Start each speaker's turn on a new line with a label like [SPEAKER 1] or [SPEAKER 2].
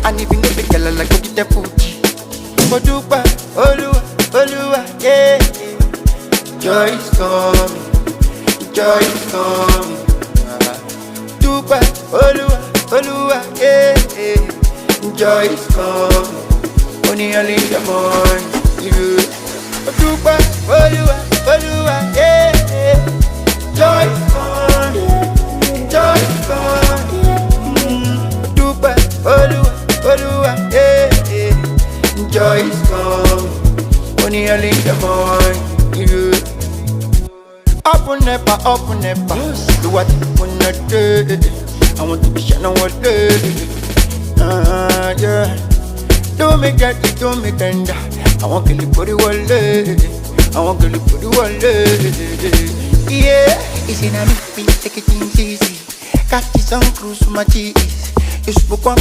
[SPEAKER 1] And if you know the girl, I like to get the food. Odupa, Olua, Olua, yeah. Joy is coming, joy is coming. Dupa, Olua, Olua, yeah. Joy is coming. Only early in the morning, yeah. Dupa, Olua, Olua, yeah. Joy is coming, joy is coming. Dupa, Olua, Olua, yeah. Joy is coming. Only early in the morning, yeah. Open never. Do what you wanna do. I want to be shining all day. Yeah. Do me get it, do me tender. I want to live for the world. I want to live for the world. Yeah. It's in a new take it easy. Catch this on cruise, my cheese. You spoke one